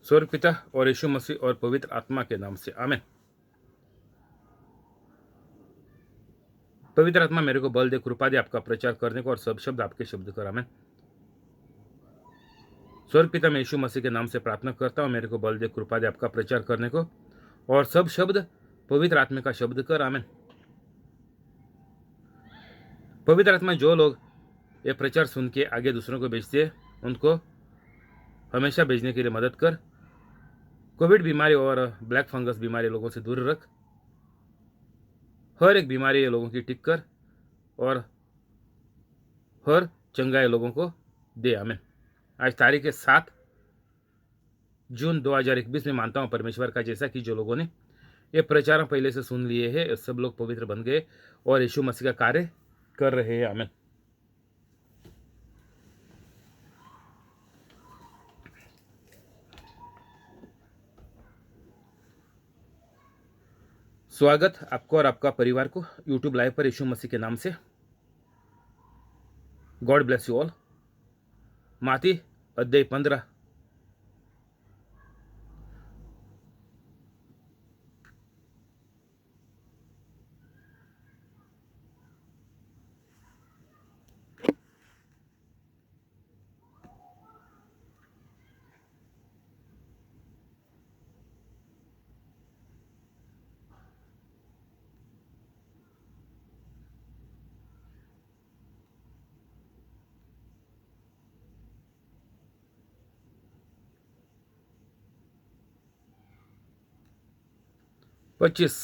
स्वर्ग पिता और यीशु मसीह और पवित्र आत्मा के नाम से आमीन। पवित्र आत्मा मेरे को बल दे, कृपा दे आपका प्रचार करने को और सब शब्द आपके शब्द कर। आमीन। स्वर्ग पिता मैं यीशु मसीह के नाम से प्रार्थना करता हूँ, मेरे को बल दे, कृपा दे आपका प्रचार करने को और सब शब्द पवित्र आत्मा का शब्द कर। आमीन। पवित्र आत्मा जो लोग ये प्रचार सुन के आगे दूसरों को भेजते हैं उनको हमेशा भेजने के लिए मदद कर। कोविड बीमारी और ब्लैक फंगस बीमारी लोगों से दूर रख। हर एक बीमारी ये लोगों की टिक कर और हर चंगाई लोगों को दे। आमीन। आज तारीख है 7 जून 2021 में मानता हूँ परमेश्वर का जैसा कि जो लोगों ने ये प्रचार पहले से सुन लिए हैं सब लोग पवित्र बन गए और यीशु मसीह का कार्य कर रहे हैं। आमीन। स्वागत आपको और आपका परिवार को यूट्यूब लाइव पर यीशु मसीह के नाम से। God bless you all. माती अध्याय 15। पच्चीस।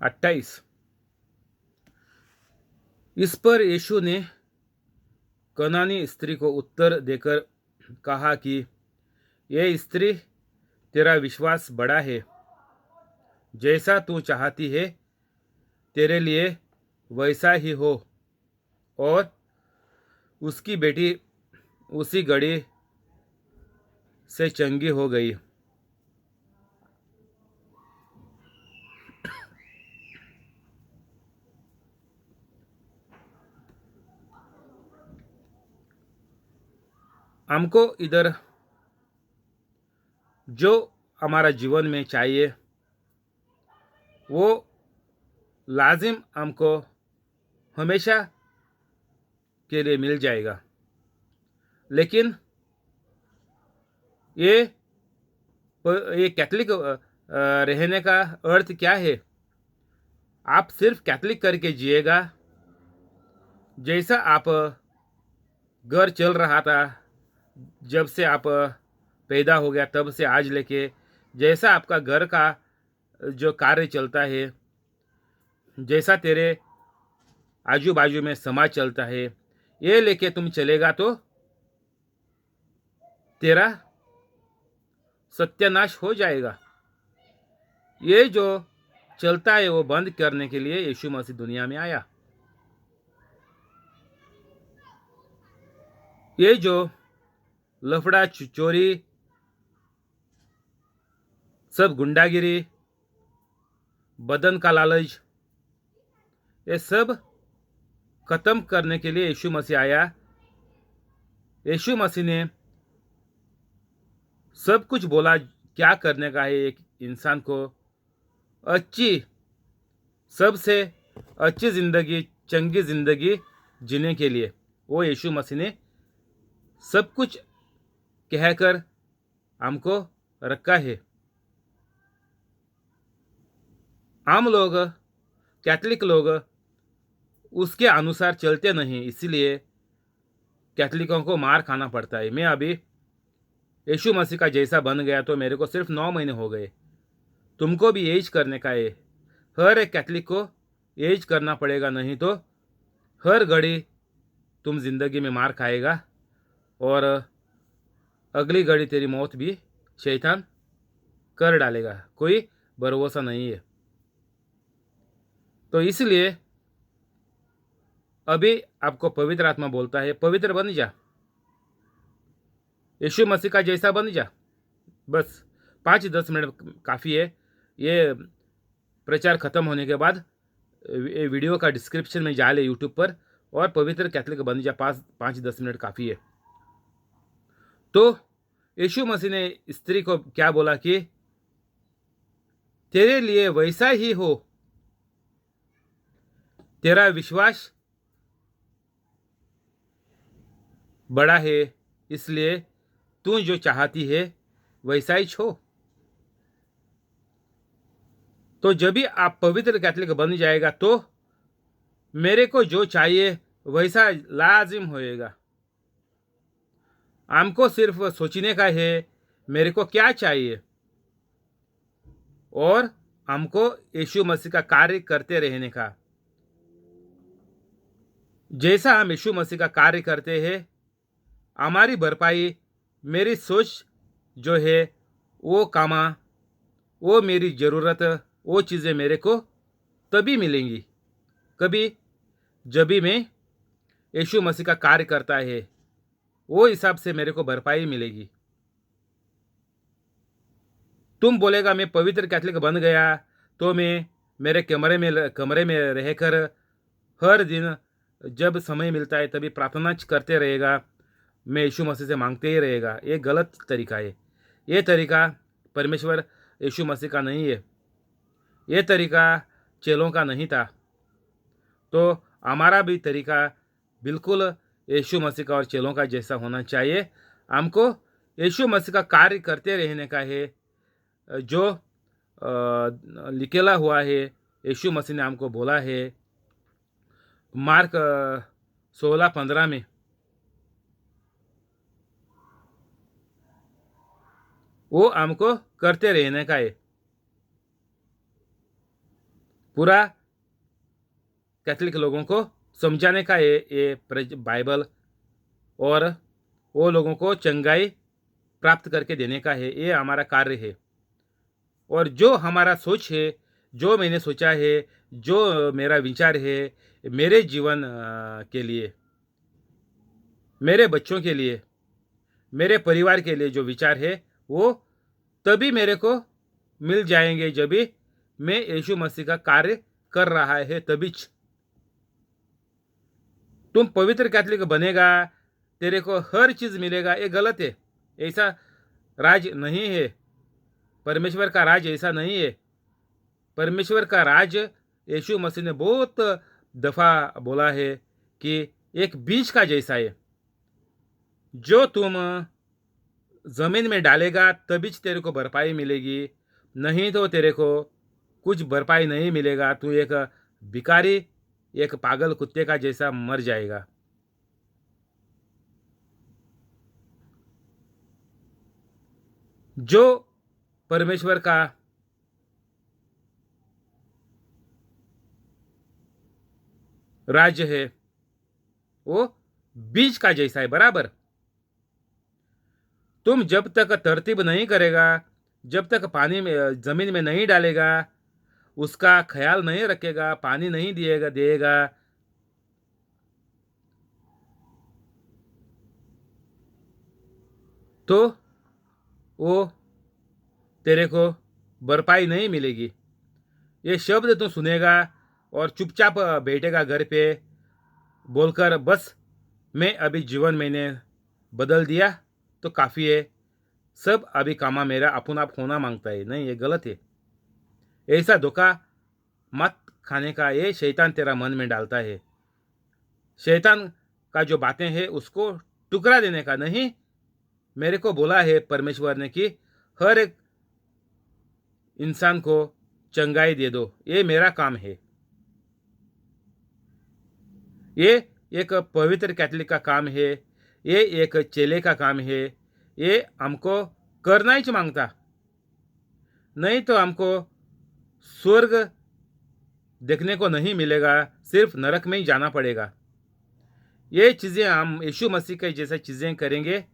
28। इस पर यीशु ने कनानी स्त्री को उत्तर देकर कहा कि ये स्त्री, तेरा विश्वास बड़ा है, जैसा तू चाहती है तेरे लिए वैसा ही हो। और उसकी बेटी उसी घड़ी से चंगी हो गई। हमको इधर जो हमारा जीवन में चाहिए वो लाजिम हमको हमेशा के लिए मिल जाएगा। लेकिन ये कैथलिक रहने का अर्थ क्या है? आप सिर्फ कैथलिक करके जिएगा, जैसा आप घर चल रहा था जब से आप पैदा हो गया तब से आज लेके, जैसा आपका घर का जो कार्य चलता है, जैसा तेरे आजू बाजू में समाज चलता है, ये लेके तुम चलेगा तो तेरा सत्यानाश हो जाएगा। ये जो चलता है वो बंद करने के लिए यीशु मसीह दुनिया में आया। ये जो लफड़ा चोरी, सब गुंडागिरी, बदन का लालच, ये सब खत्म करने के लिए यीशु मसीह आया। यीशु मसीह ने सब कुछ बोला क्या करने का है एक इंसान को अच्छी, सबसे अच्छी ज़िंदगी, चंगी ज़िंदगी जीने के लिए। वो यीशु मसीह ने सब कुछ कहकर हमको रखा है। हम लोग कैथलिक लोग उसके अनुसार चलते नहीं, इसीलिए कैथलिकों को मार खाना पड़ता है। मैं अभी यीशु मसीह का जैसा बन गया तो मेरे को सिर्फ 9 महीने हो गए। तुमको भी यही करने का है। हर एक कैथलिक को यही करना पड़ेगा, नहीं तो हर घड़ी तुम जिंदगी में मार खाएगा और अगली घड़ी तेरी मौत भी शैतान कर डालेगा। कोई भरोसा नहीं है। तो इसलिए अभी आपको पवित्र आत्मा बोलता है, पवित्र बन जा। यीशु मसीह का जैसा बन जा। बस 5-10 मिनट काफ़ी है। ये प्रचार खत्म होने के बाद ये वीडियो का डिस्क्रिप्शन में जा ले यूट्यूब पर और पवित्र कैथलिक बन जा। 5-10 मिनट काफ़ी है। तो यीशु मसीह ने स्त्री को क्या बोला कि तेरे लिए वैसा ही हो, तेरा विश्वास बड़ा है, इसलिए तू जो चाहती है वैसा ही छो। तो जब भी आप पवित्र कैथलिक बन जाएगा तो मेरे को जो चाहिए वैसा लाजिम होएगा। हमको सिर्फ सोचने का है मेरे को क्या चाहिए, और हमको यीशु मसीह का कार्य करते रहने का। जैसा हम यीशु मसीह का कार्य करते हैं, हमारी भरपाई, मेरी सोच जो है वो कामा, वो मेरी ज़रूरत, वो चीज़ें मेरे को तभी मिलेंगी कभी जब भी मैं यीशु मसीह का कार्य करता है, वो हिसाब से मेरे को भरपाई मिलेगी। तुम बोलेगा मैं पवित्र कैथलिक बन गया तो मैं मेरे कमरे में रहकर हर दिन जब समय मिलता है तभी प्रार्थना करते रहेगा, मैं यीशु मसीह से मांगते ही रहेगा। ये गलत तरीका है। ये तरीका परमेश्वर यीशु मसीह का नहीं है। ये तरीका चेलों का नहीं था। तो हमारा भी तरीका बिल्कुल यीशु मसीह का और चेलों का जैसा होना चाहिए। हमको यीशु मसीह का कार्य करते रहने का है, जो लिखेला हुआ है। यीशु मसीह ने हमको बोला है मार्क 16:15 में, वो हमको करते रहने का है। पूरा कैथलिक लोगों को समझाने का है ये बाइबल, और वो लोगों को चंगाई प्राप्त करके देने का है। ये हमारा कार्य है। और जो हमारा सोच है, जो मैंने सोचा है, जो मेरा विचार है मेरे जीवन के लिए, मेरे बच्चों के लिए, मेरे परिवार के लिए जो विचार है वो तभी मेरे को मिल जाएंगे जब भी मैं यीशु मसीह का कार्य कर रहा है तभी। तुम पवित्र कैथलिक बनेगा तेरे को हर चीज़ मिलेगा, ये गलत है। ऐसा राज नहीं है। परमेश्वर का राज ऐसा नहीं है। परमेश्वर का राज यीशु मसीह ने बहुत दफ़ा बोला है कि एक बीज का जैसा है। जो तुम ज़मीन में डालेगा तभी तेरे को भरपाई मिलेगी, नहीं तो तेरे को कुछ भरपाई नहीं मिलेगा। तू एक भिखारी, एक पागल कुत्ते का जैसा मर जाएगा। जो परमेश्वर का राज्य है वो बीज का जैसा है बराबर। तुम जब तक तरतीब नहीं करेगा, जब तक पानी में जमीन में नहीं डालेगा, उसका ख्याल नहीं रखेगा, पानी नहीं देगा तो वो तेरे को भरपाई नहीं मिलेगी। ये शब्द तो सुनेगा और चुपचाप बैठेगा घर पे बोलकर बस मैं अभी जीवन मैंने बदल दिया तो काफ़ी है, सब अभी कामा मेरा अपन आप होना मांगता है। नहीं, ये गलत है। ऐसा धोखा मत खाने का, ये शैतान तेरा मन में डालता है। शैतान का जो बातें हैं उसको टुकड़ा देने का नहीं। मेरे को बोला है परमेश्वर ने कि हर एक इंसान को चंगाई दे दो, ये मेरा काम है। ये एक पवित्र कैथलिक का काम है, ये एक चेले का काम है। ये हमको करना ही मांगता, नहीं तो हमको स्वर्ग देखने को नहीं मिलेगा, सिर्फ नरक में ही जाना पड़ेगा। ये चीज़ें हम यीशु मसीह के जैसे चीज़ें करेंगे,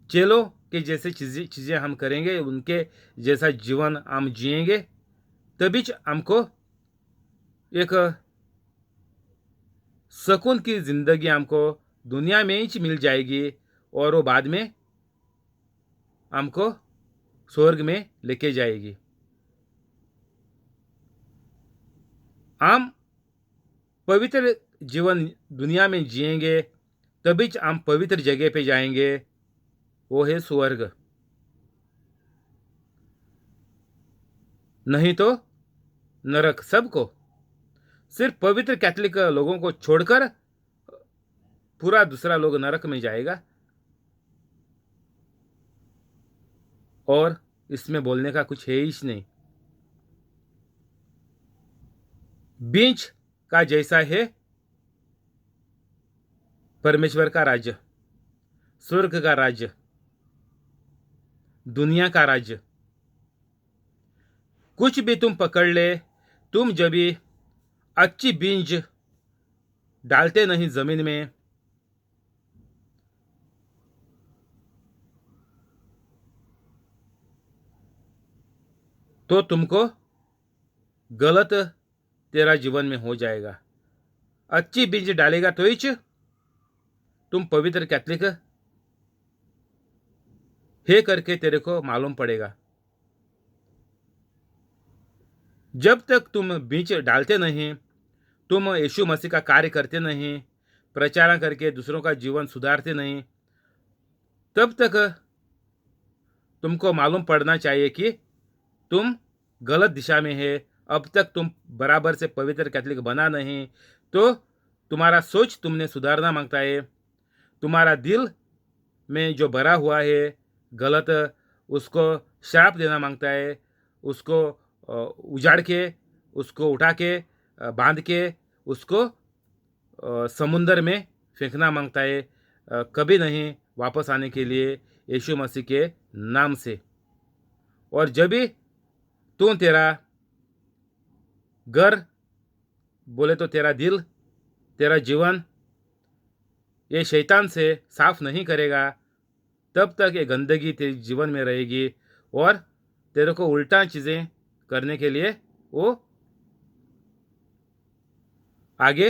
चेलों के जैसे चीज़ें हम करेंगे, उनके जैसा जीवन हम जिएंगे, तभी हमको एक सुकून की ज़िंदगी हमको दुनिया में ही मिल जाएगी। और वो बाद में हमको स्वर्ग में लेके जाएगी। हम पवित्र जीवन दुनिया में जिएंगे तभी हम पवित्र जगह पे जाएंगे, वो है स्वर्ग। नहीं तो नरक। सबको, सिर्फ पवित्र कैथोलिक लोगों को छोड़कर पूरा दूसरा लोग नरक में जाएगा। और इसमें बोलने का कुछ है ही नहीं। बीज का जैसा है परमेश्वर का राज्य, स्वर्ग का राज्य, दुनिया का राज्य। कुछ भी तुम पकड़ ले, तुम जब भी अच्छी बीज डालते नहीं जमीन में, तो तुमको गलत तेरा जीवन में हो जाएगा। अच्छी बीज डालेगा तो ही तुम पवित्र कैथलिक है करके तेरे को मालूम पड़ेगा। जब तक तुम बीज डालते नहीं, तुम यीशु मसीह का कार्य करते नहीं, प्रचार करके दूसरों का जीवन सुधारते नहीं, तब तक तुमको मालूम पड़ना चाहिए कि तुम गलत दिशा में है। अब तक तुम बराबर से पवित्र कैथलिक बना नहीं, तो तुम्हारा सोच तुमने सुधारना मांगता है। तुम्हारा दिल में जो भरा हुआ है गलत, उसको श्राप देना मांगता है। उसको उजाड़ के, उसको उठा के, बांध के, उसको समुंदर में फेंकना मांगता है, कभी नहीं वापस आने के लिए यीशु मसीह के नाम से। और जब भी तू तेरा घर बोले तो तेरा दिल, तेरा जीवन ये शैतान से साफ नहीं करेगा, तब तक ये गंदगी तेरे जीवन में रहेगी और तेरे को उल्टा चीज़ें करने के लिए वो आगे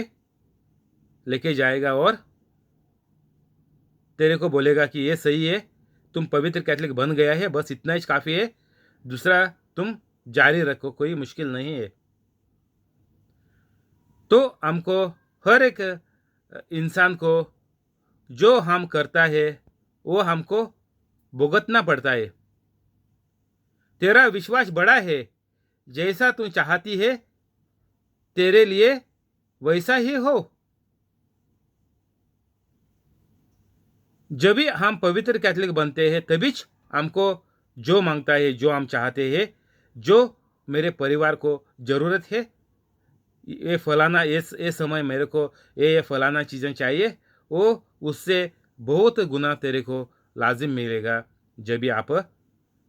लेके जाएगा और तेरे को बोलेगा कि ये सही है, तुम पवित्र कैथलिक बन गया है, बस इतना ही काफ़ी है, दूसरा तुम जारी रखो, कोई मुश्किल नहीं है। तो हमको हर एक इंसान को जो हम करता है वो हमको भुगतना पड़ता है। तेरा विश्वास बड़ा है, जैसा तू चाहती है तेरे लिए वैसा ही हो। जब भी हम पवित्र कैथलिक बनते हैं तभी हमको जो मांगता है, जो हम चाहते हैं, जो मेरे परिवार को ज़रूरत है, ये फलाना, ये समय मेरे को ये फलाना चीज़ें चाहिए, वो उससे बहुत गुना तेरे को लाजिम मिलेगा जब भी आप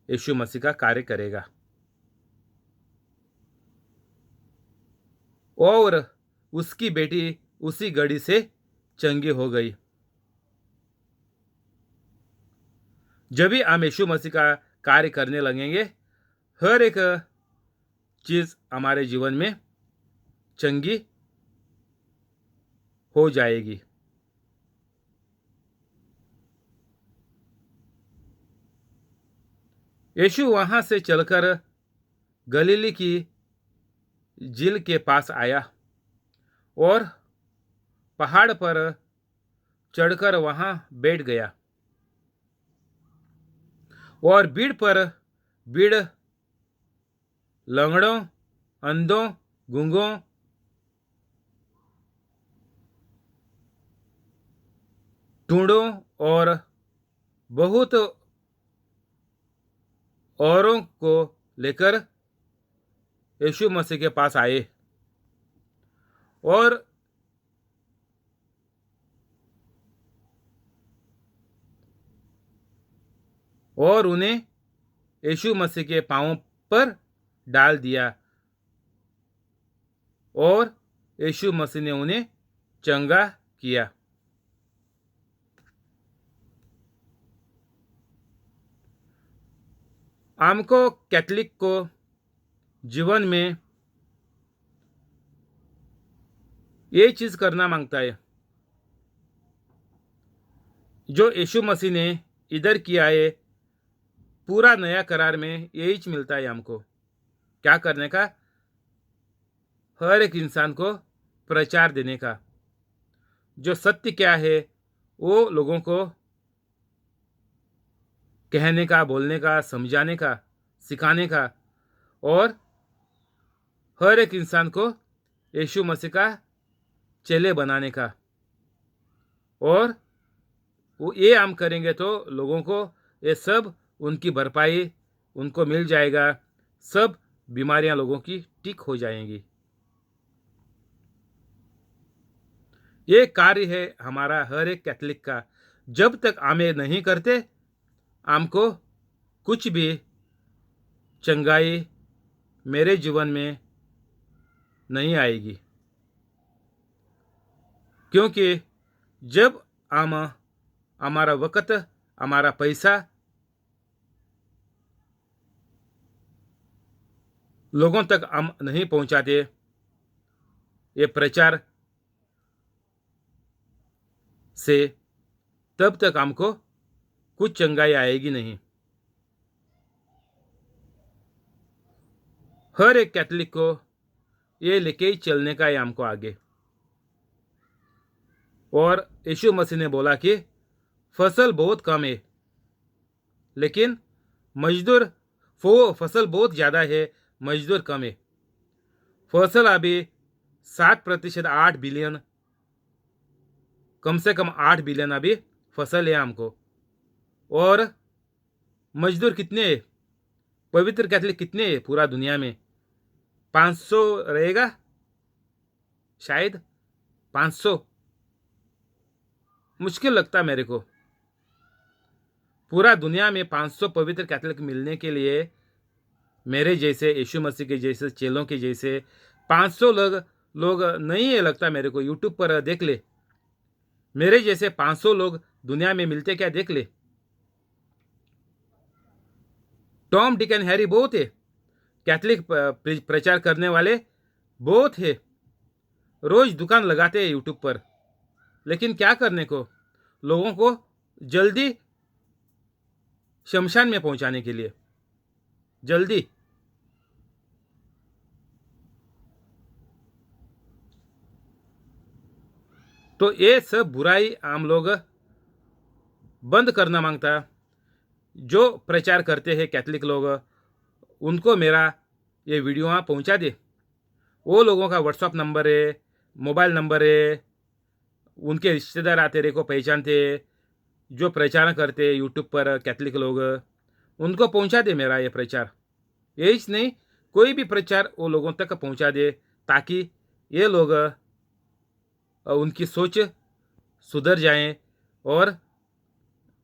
यीशु मसीह का कार्य करेगा। और उसकी बेटी उसी घड़ी से चंगी हो गई। जब भी हम यीशु मसीह का कार्य करने लगेंगे, हर एक चीज़ हमारे जीवन में चंगी हो जाएगी। यीशु वहाँ से चलकर गलीली की झील के पास आया और पहाड़ पर चढ़कर वहाँ बैठ गया। और भीड़ पर भीड़, लंगड़ों, अंधों, गूंगों, टूडों और बहुत औरों को लेकर यीशु मसीह के पास आए और उन्हें यीशु मसीह के पांवों पर डाल दिया और यीशु मसीह ने उन्हें चंगा किया। हमको कैथलिक को जीवन में ये चीज़ करना मांगता है। जो यीशु मसीह ने इधर किया है, पूरा नया करार में यही मिलता है हमको। क्या करने का? हर एक इंसान को प्रचार देने का। जो सत्य क्या है वो लोगों को कहने का, बोलने का, समझाने का, सिखाने का, और हर एक इंसान को यीशु मसीह का चेले बनाने का। और वो ये हम करेंगे तो लोगों को ये सब उनकी भरपाई उनको मिल जाएगा। सब बीमारियां लोगों की ठीक हो जाएंगी। ये कार्य है हमारा हर एक कैथलिक का। जब तक हमें नहीं करते, हमको कुछ भी चंगाई मेरे जीवन में नहीं आएगी। क्योंकि जब हम हमारा वक्त, हमारा पैसा लोगों तक हम नहीं पहुंचाते, ये प्रचार से, तब तक हमको कुछ चंगाई आएगी नहीं। हर एक कैथलिक को ये लेके ही चलने का है हमको आगे। और यीशु मसीह ने बोला कि फसल बहुत कम है, लेकिन मजदूर, फसल बहुत ज़्यादा है, मजदूर कम है। फसल अभी 7%, 8 बिलियन, कम से कम 8 बिलियन अभी फसल है हमको। और मजदूर कितने हैं? पवित्र कैथलिक कितने हैं पूरा दुनिया में? 500 रहेगा शायद। 500 मुश्किल लगता मेरे को। पूरा दुनिया में 500 पवित्र कैथलिक मिलने के लिए, मेरे जैसे, यीशु मसीह के जैसे चेलों के जैसे 500 लोग नहीं है लगता मेरे को। यूट्यूब पर देख ले, मेरे जैसे 500 लोग दुनिया में मिलते क्या, देख ले। टॉम, डिक एंड हैरी बहुत है, कैथलिक प्रचार करने वाले बहुत है, रोज दुकान लगाते हैं यूट्यूब पर। लेकिन क्या करने को? लोगों को जल्दी शमशान में पहुंचाने के लिए, जल्दी। तो ये सब बुराई हम लोग बंद करना मांगता। जो प्रचार करते हैं कैथलिक लोग, उनको मेरा ये वीडियो वहाँ पहुँचा दे। वो लोगों का व्हाट्सअप नंबर है, मोबाइल नंबर है, उनके रिश्तेदार आते रहे को पहचानते, जो प्रचार करते यूट्यूब पर कैथलिक लोग, उनको पहुँचा दे मेरा ये प्रचार। यही नहीं, कोई भी प्रचार वो लोगों तक पहुँचा दे, ताकि ये लोग उनकी सोच सुधर जाए और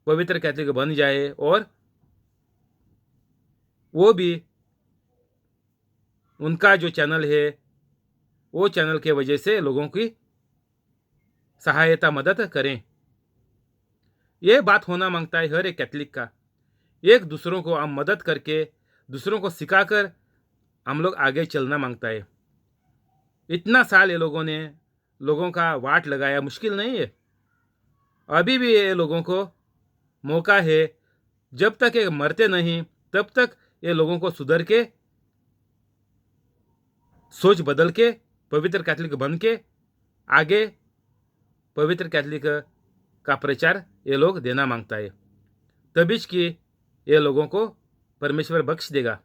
पवित्र कैथलिक बन जाए, और वो भी उनका जो चैनल है, वो चैनल के वजह से लोगों की सहायता, मदद करें। ये बात होना मांगता है हर एक कैथलिक का। एक दूसरों को हम मदद करके, दूसरों को सिखाकर हम लोग आगे चलना मांगता है। इतना साल ये लोगों ने लोगों का वाट लगाया, मुश्किल नहीं है। अभी भी ये लोगों को मौका है। जब तक ये मरते नहीं, तब तक ये लोगों को सुधर के, सोच बदल के, पवित्र कैथलिक बन के आगे पवित्र कैथलिक का प्रचार ये लोग देना मांगता है। तभी कि ये लोगों को परमेश्वर बख्श देगा।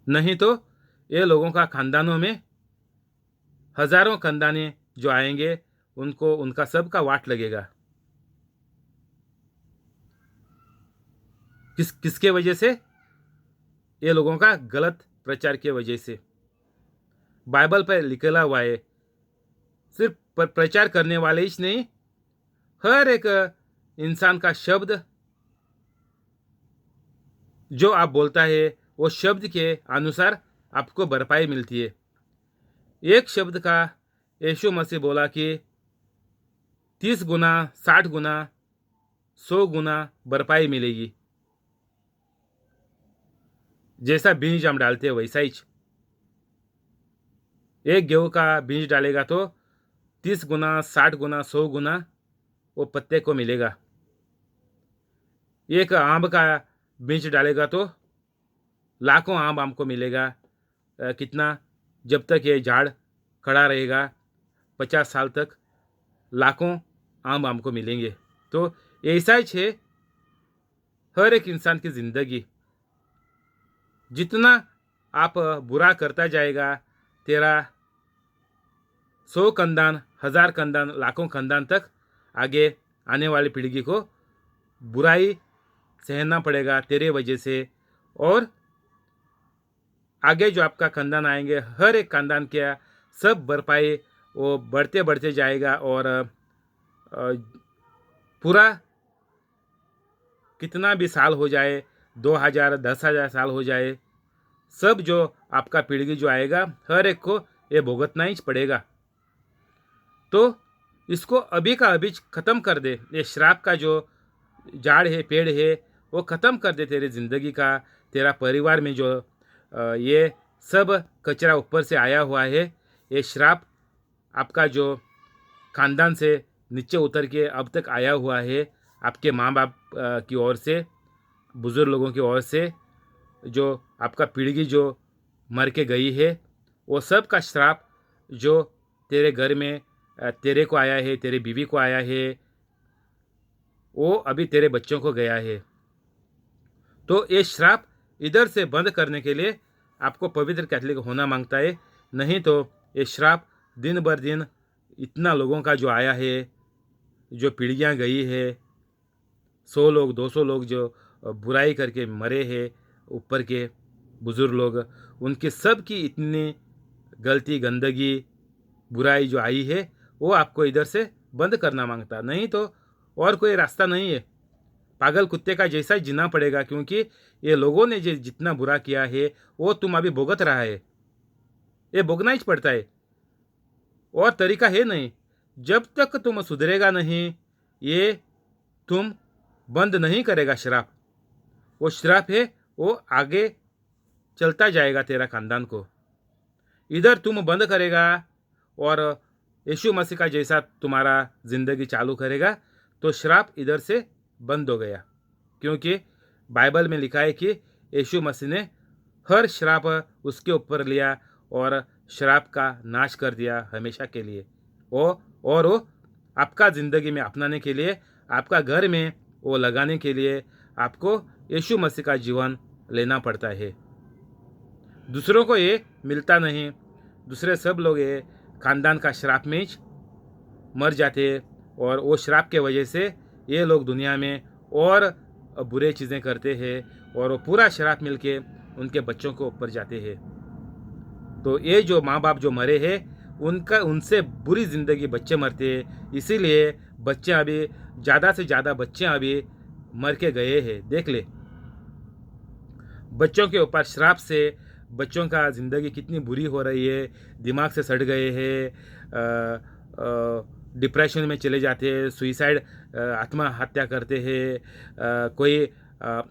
नहीं तो ये लोगों का खानदानों में हजारों खानदाने जो आएंगे, उनको उनका सबका वाट लगेगा। किसके वजह से? ये लोगों का गलत प्रचार की वजह से। बाइबल पर लिखा हुआ है, सिर्फ प्रचार करने वाले ही नहीं, हर एक इंसान का शब्द जो आप बोलता है, वो शब्द के अनुसार आपको भरपाई मिलती है। एक शब्द का यीशु मसीह बोला कि 30 गुना, 60 गुना, 100 गुना भरपाई मिलेगी। जैसा बीज हम डालते हैं वैसा ही। एक गेहूं का बीज डालेगा तो 30 गुना, 60 गुना, 100 गुना वो पत्ते को मिलेगा। एक आम का बीज डालेगा तो लाखों आम आपको मिलेगा। कितना? जब तक ये झाड़ खड़ा रहेगा 50 साल तक लाखों आम आपको मिलेंगे। तो ऐसा ही है हर एक इंसान की ज़िंदगी। जितना आप बुरा करता जाएगा तेरा 100 खानदान, 1000 खानदान, लाखों खानदान तक आगे आने वाली पीढ़ी को बुराई सहना पड़ेगा तेरे वजह से। और आगे जो आपका खानदान आएंगे हर एक खानदान के सब भरपाई वो बढ़ते बढ़ते जाएगा। और पूरा कितना भी साल हो जाए, 2000, 10,000 साल हो जाए, सब जो आपका पीढ़ी जो आएगा हर एक को ये भुगतना ही पड़ेगा। तो इसको अभी का अभी ख़त्म कर दे। ये श्राप का जो झाड़ है, पेड़ है, वो ख़त्म कर दे तेरी ज़िंदगी का। तेरा परिवार में जो ये सब कचरा ऊपर से आया हुआ है, ये श्राप आपका जो खानदान से नीचे उतर के अब तक आया हुआ है, आपके माँ बाप की ओर से, बुज़ुर्ग लोगों की ओर से, जो आपका पीढ़ी जो मर के गई है, वो सब का श्राप जो तेरे घर में तेरे को आया है, तेरे बीवी को आया है, वो अभी तेरे बच्चों को गया है। तो ये श्राप इधर से बंद करने के लिए आपको पवित्र कैथोलिक होना मांगता है। नहीं तो ये श्राप दिन बर दिन इतना लोगों का जो आया है, जो पीढ़ियाँ गई है, 100 लोग, 200 लोग जो बुराई करके मरे हैं, ऊपर के बुज़ुर्ग लोग, उनके सब की इतनी गलती, गंदगी, बुराई जो आई है, वो आपको इधर से बंद करना मांगता। नहीं तो और कोई रास्ता नहीं है। पागल कुत्ते का जैसा ही जीना पड़ेगा, क्योंकि ये लोगों ने जो जितना बुरा किया है वो तुम अभी भुगत रहा है। ये भोगना ही पड़ता है, और तरीका है नहीं। जब तक तुम सुधरेगा नहीं, ये तुम बंद नहीं करेगा श्राप। वो श्राप है, वो आगे चलता जाएगा तेरा खानदान को। इधर तुम बंद करेगा और यीशु मसीह का जैसा तुम्हारा ज़िंदगी चालू करेगा, तो श्राप इधर से बंद हो गया। क्योंकि बाइबल में लिखा है कि यीशु मसीह ने हर श्राप उसके ऊपर लिया और श्राप का नाश कर दिया हमेशा के लिए। और वो आपका ज़िंदगी में अपनाने के लिए, आपका घर में वो लगाने के लिए आपको यीशु मसीह का जीवन लेना पड़ता है। दूसरों को ये मिलता नहीं। दूसरे सब लोग ये खानदान का श्राप में ही मर जाते हैं, और वो श्राप के वजह से ये लोग दुनिया में और बुरे चीज़ें करते हैं, और वो पूरा श्राप मिलके उनके बच्चों को ऊपर जाते हैं। तो ये जो माँ बाप जो मरे हैं, उनसे बुरी ज़िंदगी बच्चे मरते हैं। इसीलिए बच्चे अभी ज़्यादा से ज़्यादा बच्चे अभी मर के गए हैं। देख ले, बच्चों के ऊपर श्राप से बच्चों का ज़िंदगी कितनी बुरी हो रही है। दिमाग से सड़ गए हैं, डिप्रेशन में चले जाते हैं, सुइसाइड, आत्महत्या करते हैं, कोई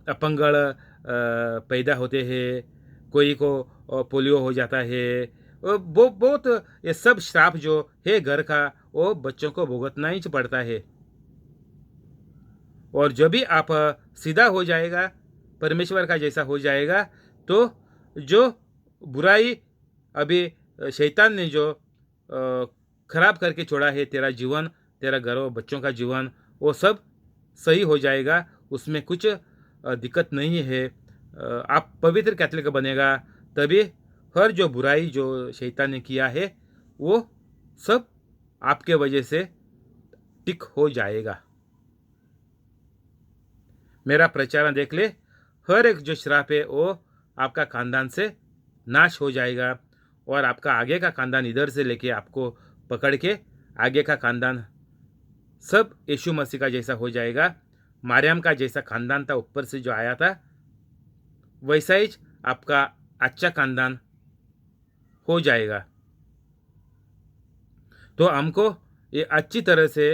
अपंगड़ पैदा होते हैं, कोई को पोलियो हो जाता है। वो बहुत ये सब श्राप जो है घर का, वो बच्चों को भुगतना ही पड़ता है। और जब भी आप सीधा हो जाएगा, परमेश्वर का जैसा हो जाएगा, तो जो बुराई अभी शैतान ने जो खराब करके छोड़ा है तेरा जीवन, तेरा घर और बच्चों का जीवन, वो सब सही हो जाएगा। उसमें कुछ दिक्कत नहीं है। आप पवित्र कैथोलिक बनेगा, तभी हर जो बुराई जो शैतान ने किया है वो सब आपके वजह से टिक हो जाएगा। मेरा प्रचार देख ले, हर एक जो श्राप है वो आपका खानदान से नाश हो जाएगा, और आपका आगे का खानदान इधर से लेके आपको पकड़ के आगे का खानदान सब यीशु मसीह का जैसा हो जाएगा। मारियम का जैसा खानदान था ऊपर से जो आया था, वैसा ही आपका अच्छा खानदान हो जाएगा। तो हमको ये अच्छी तरह से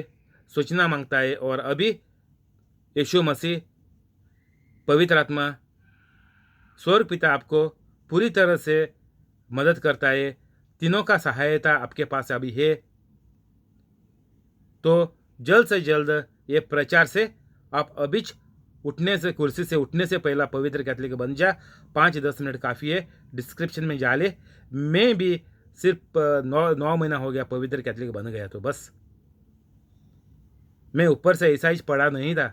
सोचना मांगता है। और अभी यीशु मसीह, पवित्र आत्मा, स्वर्ग पिता आपको पूरी तरह से मदद करता है। तीनों का सहायता आपके पास अभी है। तो जल्द से जल्द ये प्रचार से आप अभी उठने से, कुर्सी से उठने से पहला पवित्र कैथलिक बन जा। 5-10 मिनट काफ़ी है। डिस्क्रिप्शन में जा ले। मैं भी सिर्फ 9 महीना हो गया पवित्र कैथलिक बन गया। तो बस मैं ऊपर से ऐसा ही पढ़ा नहीं था।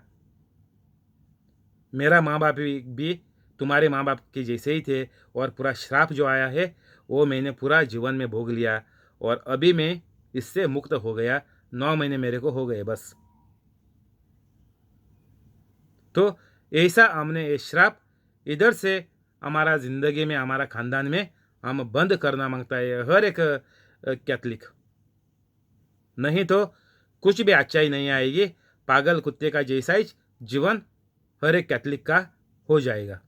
मेरा माँ बाप भी तुम्हारे माँ बाप के जैसे ही थे, और पूरा श्राप जो आया है वो मैंने पूरा जीवन में भोग लिया, और अभी मैं इससे मुक्त हो गया। 9 महीने मेरे को हो गए बस। तो ऐसा हमने ये श्राप इधर से हमारा ज़िंदगी में, हमारा ख़ानदान में हम बंद करना मांगता है हर एक कैथलिक। नहीं तो कुछ भी अच्छाई नहीं आएगी। पागल कुत्ते का जैसा ही जीवन हर एक कैथलिक का हो जाएगा।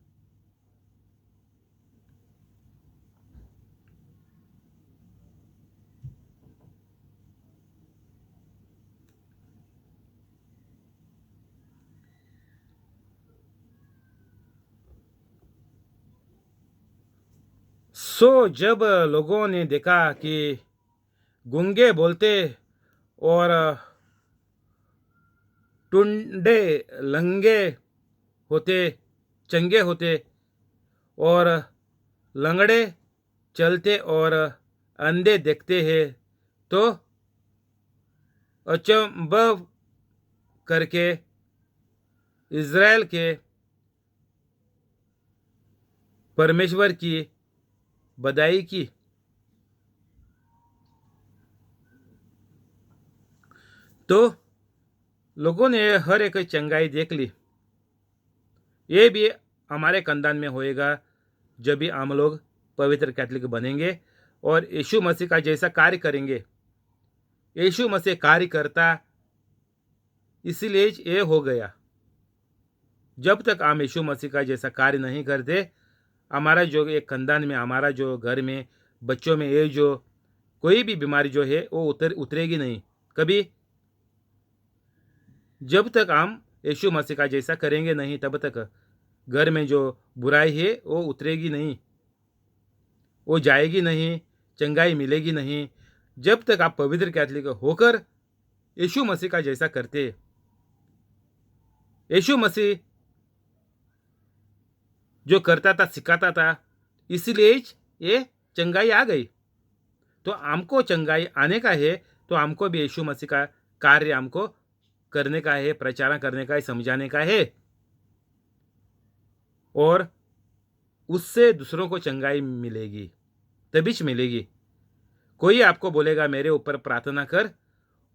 जब लोगों ने देखा कि गूंगे बोलते और टुंडे लंगे होते, चंगे होते, और लंगड़े चलते और अंधे देखते हैं, तो अचंभ करके इज़राइल के परमेश्वर की बधाई की। तो लोगों ने हर एक चंगाई देख ली। ये भी हमारे खानदान में होएगा जब भी हम लोग पवित्र कैथलिक बनेंगे और यीशु मसीह का जैसा कार्य करेंगे। यीशु मसीह कार्य करता, इसीलिए ये हो गया। जब तक हम यीशु मसीह का जैसा कार्य नहीं करते, हमारा जो एक खानदान में, हमारा जो घर में, बच्चों में ये जो कोई भी बीमारी जो है वो उतरेगी नहीं कभी। जब तक हम यीशु मसीह का जैसा करेंगे नहीं, तब तक घर में जो बुराई है वो उतरेगी नहीं, वो जाएगी नहीं, चंगाई मिलेगी नहीं। जब तक आप पवित्र कैथलिक होकर यीशु मसीह का जैसा करते। यीशु मसीह जो करता था, सिखाता था, इसीलिए ये चंगाई आ गई। तो हमको चंगाई आने का है, तो हमको भी यीशु मसीह का कार्य हमको करने का है, प्रचार करने का है, समझाने का है, और उससे दूसरों को चंगाई मिलेगी, तभी मिलेगी। कोई आपको बोलेगा मेरे ऊपर प्रार्थना कर,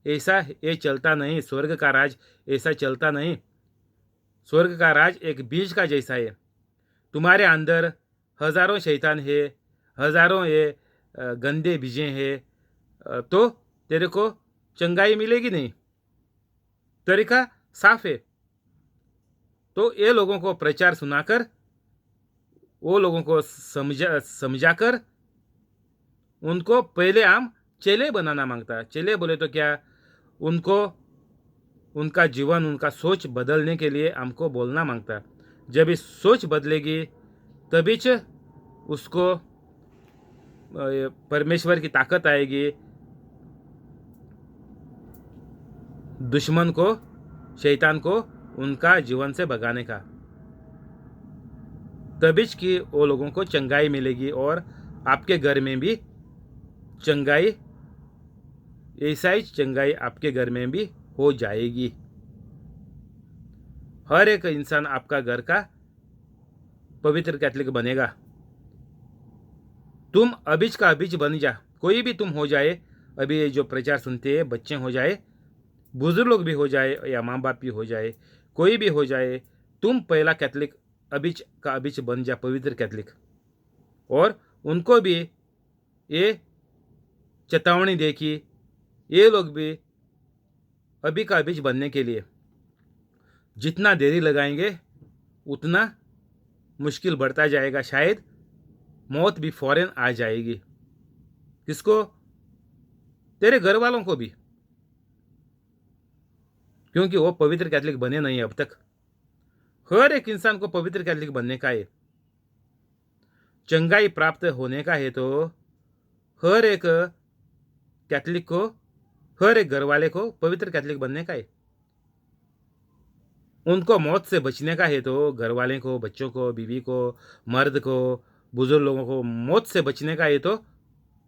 ऐसा ये चलता नहीं। स्वर्ग का राज ऐसा चलता नहीं। स्वर्ग का राज एक बीज का जैसा है। तुम्हारे अंदर हजारों शैतान है, हजारों ये गंदे बीजें हैं, तो तेरे को चंगाई मिलेगी नहीं। तरीका साफ है। तो ये लोगों को प्रचार सुनाकर, वो लोगों को समझाकर उनको पहले हम चेले बनाना मांगता है। चेले बोले तो क्या, उनको उनका जीवन, उनका सोच बदलने के लिए हमको बोलना मांगता है। जब इस सोच बदलेगी तभी उसको परमेश्वर की ताकत आएगी दुश्मन को, शैतान को उनका जीवन से भगाने का। तभी की वो लोगों को चंगाई मिलेगी, और आपके घर में भी चंगाई, ऐसा ही चंगाई आपके घर में भी हो जाएगी। हर एक इंसान आपका घर का पवित्र कैथलिक बनेगा। तुम अभिज का अभिज बन जा। कोई भी तुम हो जाए, अभी जो प्रचार सुनते हैं, बच्चे हो जाए, बुजुर्ग लोग भी हो जाए, या माँ बाप भी हो जाए, कोई भी हो जाए, तुम पहला कैथलिक अभिज का अभिज बन जा, पवित्र कैथलिक। और उनको भी ये चेतावनी दे कि ये लोग भी अभी का अभिज बनने के लिए जितना देरी लगाएंगे उतना मुश्किल बढ़ता जाएगा। शायद मौत भी फौरन आ जाएगी। किसको? तेरे घर वालों को भी, क्योंकि वो पवित्र कैथलिक बने नहीं अब तक। हर एक इंसान को पवित्र कैथलिक बनने का है, चंगाई प्राप्त होने का है। तो हर एक कैथलिक को हर एक घर वाले को पवित्र कैथोलिक बनने का है। उनको मौत से बचने का है तो घर वाले को, बच्चों को, बीवी को, मर्द को, बुजुर्ग लोगों को मौत से बचने का है तो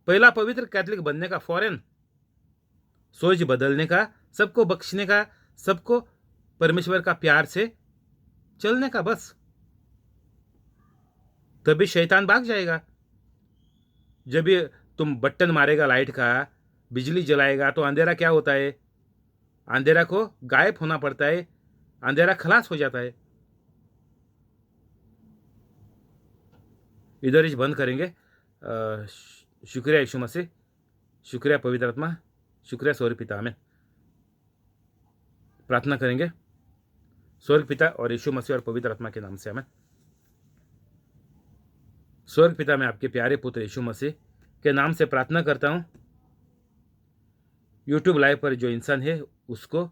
पहला पवित्र कैथोलिक बनने का, फौरन सोच बदलने का, सबको बख्शने का, सबको परमेश्वर का प्यार से चलने का, बस तभी शैतान भाग जाएगा। जब ये तुम बटन मारेगा लाइट का, बिजली जलाएगा तो अंधेरा क्या होता है? अंधेरा को गायब होना पड़ता है, अंधेरा खलास हो जाता है। इधर ही बंद करेंगे। शुक्रिया यीशु मसीह, शुक्रिया पवित्र आत्मा, शुक्रिया स्वर्ग पिता। आमीन। प्रार्थना करेंगे स्वर्ग पिता और यीशु मसीह और पवित्र आत्मा के नाम से। आमीन। स्वर्ग पिता, मैं आपके प्यारे पुत्र यीशु मसीह के नाम से प्रार्थना करता हूँ। यूट्यूब लाइव पर जो इंसान है उसको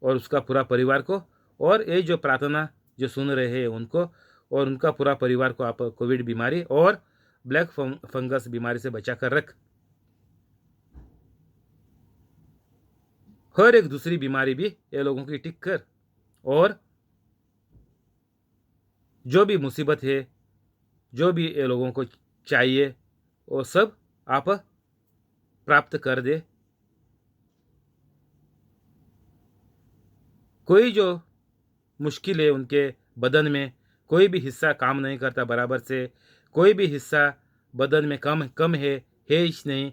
और उसका पूरा परिवार को, और ये जो प्रार्थना जो सुन रहे हैं उनको और उनका पूरा परिवार को आप कोविड बीमारी और ब्लैक फंगस बीमारी से बचा कर रख। हर एक दूसरी बीमारी भी ये लोगों की टिक कर, और जो भी मुसीबत है, जो भी ये लोगों को चाहिए, वो सब आप प्राप्त कर दे। कोई जो मुश्किल है उनके बदन में, कोई भी हिस्सा काम नहीं करता बराबर से, कोई भी हिस्सा बदन में कम कम है ही नहीं,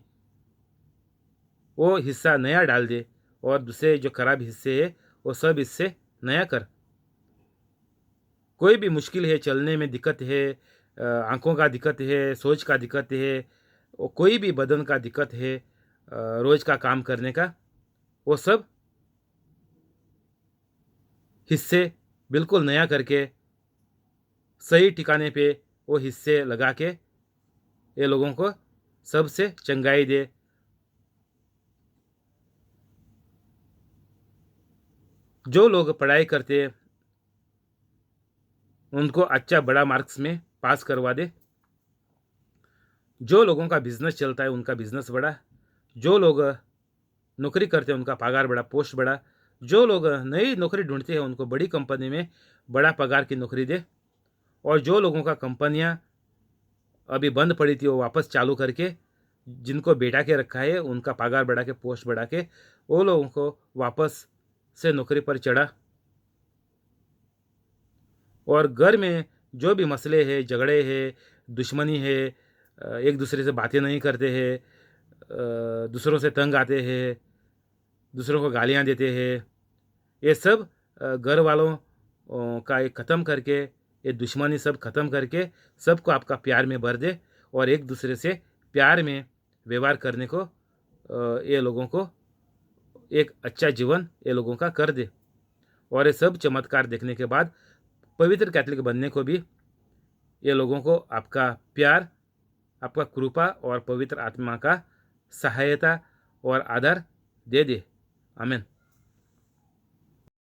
वो हिस्सा नया डाल दे, और दूसरे जो खराब हिस्से है वो सब हिस्से नया कर। कोई भी मुश्किल है, चलने में दिक्कत है, आंखों का दिक्कत है, सोच का दिक्कत है, वो कोई भी बदन का दिक्कत है, रोज का काम करने का, वो सब हिस्से बिल्कुल नया करके सही ठिकाने पे वो हिस्से लगा के ये लोगों को सबसे चंगाई दे। जो लोग पढ़ाई करते उनको अच्छा बड़ा मार्क्स में पास करवा दे। जो लोगों का बिजनेस चलता है उनका बिजनेस बढ़ा। जो लोग नौकरी करते हैं उनका पगार बढ़ा, पोस्ट बढ़ा। जो लोग नई नौकरी ढूंढते हैं उनको बड़ी कंपनी में बड़ा पगार की नौकरी दे। और जो लोगों का कंपनियां अभी बंद पड़ी थी वो वापस चालू करके, जिनको बैठा के रखा है उनका पगार बढ़ा के, पोस्ट बढ़ा के, वो लोगों को वापस से नौकरी पर चढ़ा। और घर में जो भी मसले हैं, झगड़े हैं, दुश्मनी है, एक दूसरे से बातें नहीं करते हैं, दूसरों से तंग आते हैं, दूसरों को गालियां देते हैं, ये सब घर वालों का एक ख़त्म करके, ये दुश्मनी सब ख़त्म करके सबको आपका प्यार में भर दे, और एक दूसरे से प्यार में व्यवहार करने को ये लोगों को एक अच्छा जीवन ये लोगों का कर दे। और ये सब चमत्कार देखने के बाद पवित्र कैथोलिक बनने को भी ये लोगों को आपका प्यार, आपका कृपा और पवित्र आत्मा का सहायता और आदर दे दे। आमीन।